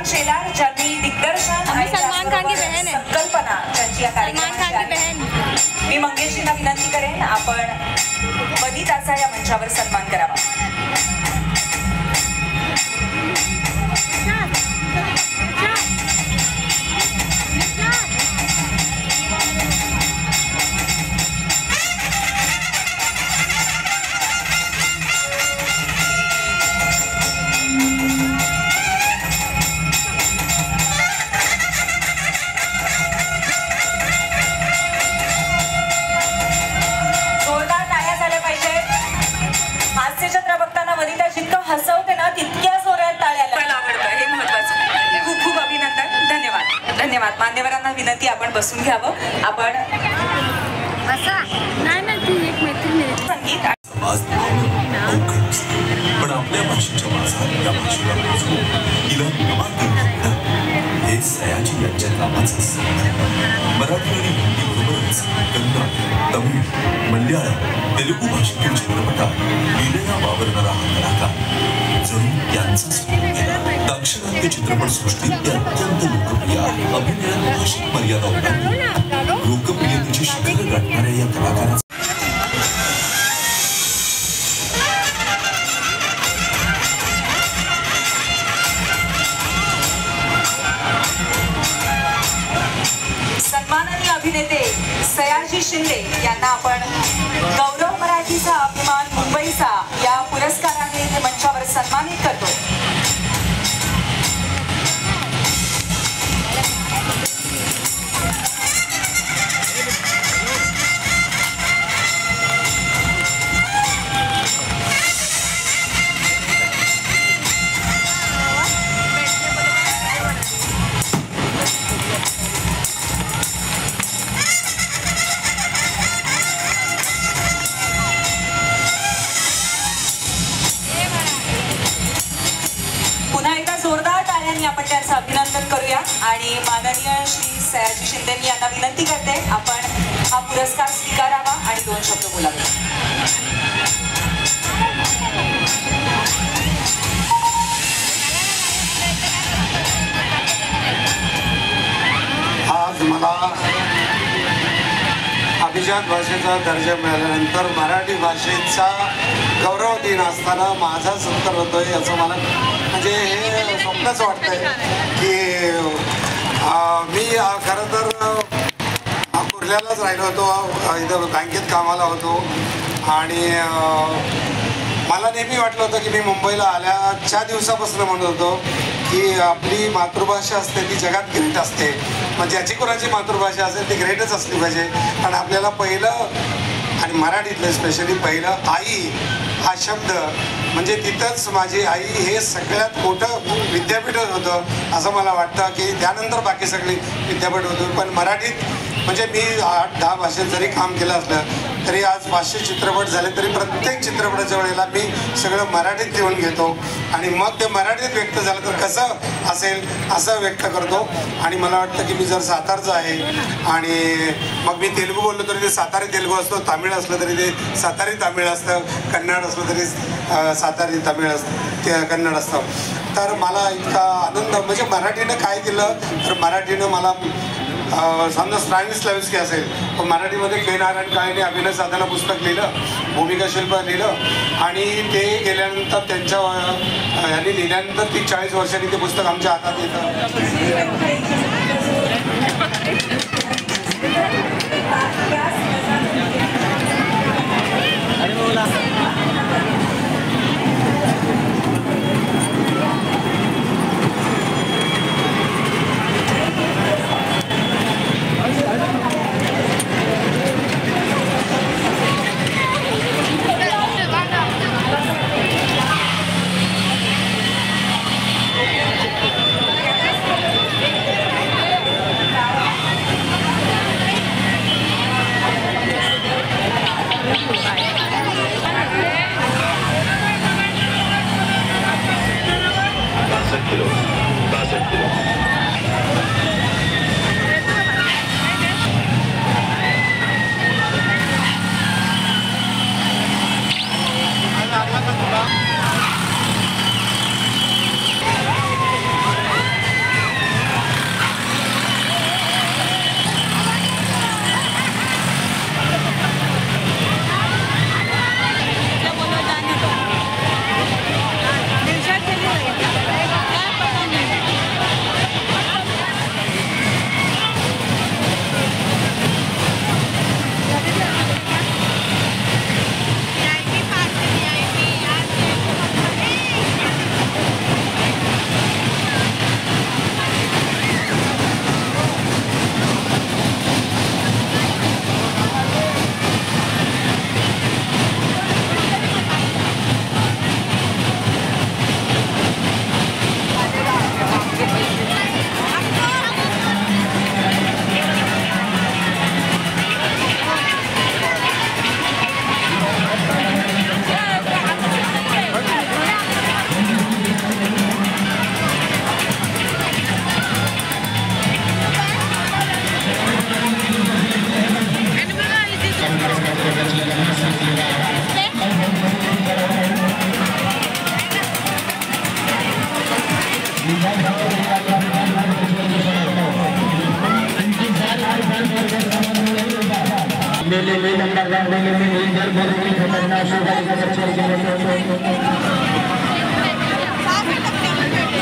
शेलार ज्यांनी दिग्दर्शन आणि सलमान खान की बहन है, संकल्पना ज्यांची या कार्यक्रमाची. मी मंगेशींना विनंती करेन आपण वनिताचा या मंचावर सन्मान करावा. हास्यचित्र बघताना वनिता जितकं हसवते ना तितक्या जोरात टाळ्या मला आवडतं, हे महत्वाचं. खूप खूप अभिनंदन. धन्यवाद. धन्यवाद. मान्यवरांना विनंती आपण बसून घ्यावं. आपण संगीत पण आपल्या भाषेच्या माणसाला या भाषेला पोचवून तिला निर्माण करून हे सयाजी यांच्या कामाचं. मराठी आणि हिंदी बरोबरच कन्नड, तमिळ, मल्याळम, तेलुगू भाषेतील चित्रपटात लीलया वावरणारा हा कलाकार जणू त्यांचाच दाक्षिणात्य चित्रपटसृष्टीत अत्यंत लोकप्रिय आहे. अभिनयात भाषिक मर्यादा ओलांडून लोकप्रियतेची शिखर गाठणाऱ्या या कलाकाराचा सन्माननीय अभिनेते सयाजी शिंदे यांना आपण गौरव मराठीचा अभिमान मुंबईचा या पुरस्काराने इथे मंचावर सन्मानित करतो. जोरदार टाळ्यांनी आपण त्यांचं अभिनंदन करूया आणि माननीय श्री सयाजी शिंदे यांना विनंती करते आपण हा पुरस्कार स्वीकारावा आणि 2 शब्द बोलावे. आज मला अभिजात भाषेचा दर्जा मिळाल्यानंतर मराठी भाषेचा गौरव दिन असताना माझा सत्कार होतोय याचं मला म्हणजे हे स्वप्नच वाटतंय की मी खरं तर कुर्ल्यालाच राहिलो होतो, इथं बँकेत कामाला होतो आणि मला नेहमी वाटलं होतं की मी मुंबईला आल्याच्या दिवसापासून म्हणत होतो की आपली मातृभाषा असते ती जगात ग्रेट असते. मग ज्याची कोणाची मातृभाषा असेल ती ग्रेटच असली पाहिजे. आणि आपल्याला पहिलं आणि मराठीतलं स्पेशली पहिलं आई हा शब्द म्हणजे तिथंच माझी आई हे सगळ्यात मोठं विद्यापीठ होतं असं मला वाटतं की त्यानंतर बाकी सगळी विद्यापीठ होतं. पण मराठीत म्हणजे मी 8-10 भाषेत जरी काम केलं असलं तरी आज 500 चित्रपट झाले तरी प्रत्येक चित्रपटाच्या वेळेला मी सगळं मराठीत लिहून घेतो आणि मग ते मराठीत व्यक्त झालं तर कसं असेल असं व्यक्त करतो. आणि मला वाटतं की मी जर सातारचं आहे आणि मग मी तेलुगू बोललो तरी ते सातारी तेलुगू असतो, तामिळ असलं तरी ते सातारी तामिळ असतं, कन्नड असलं तरी सातारी तामिळ असतं, ते कन्नड असतं. तर मला इतका आनंद म्हणजे मराठीनं काय दिलं तर मराठीनं मला समजा स्लॅविस्की असेल पण मराठीमध्ये के नारायण काळेने अभिनय साधना पुस्तक लिहिलं, भूमिका शिल्प लिहिलं आणि ते गेल्यानंतर त्यांच्या ह्यांनी लिहिल्यानंतर 30-40 वर्षांनी ते पुस्तक आमच्या हातात येतं.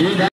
नंबर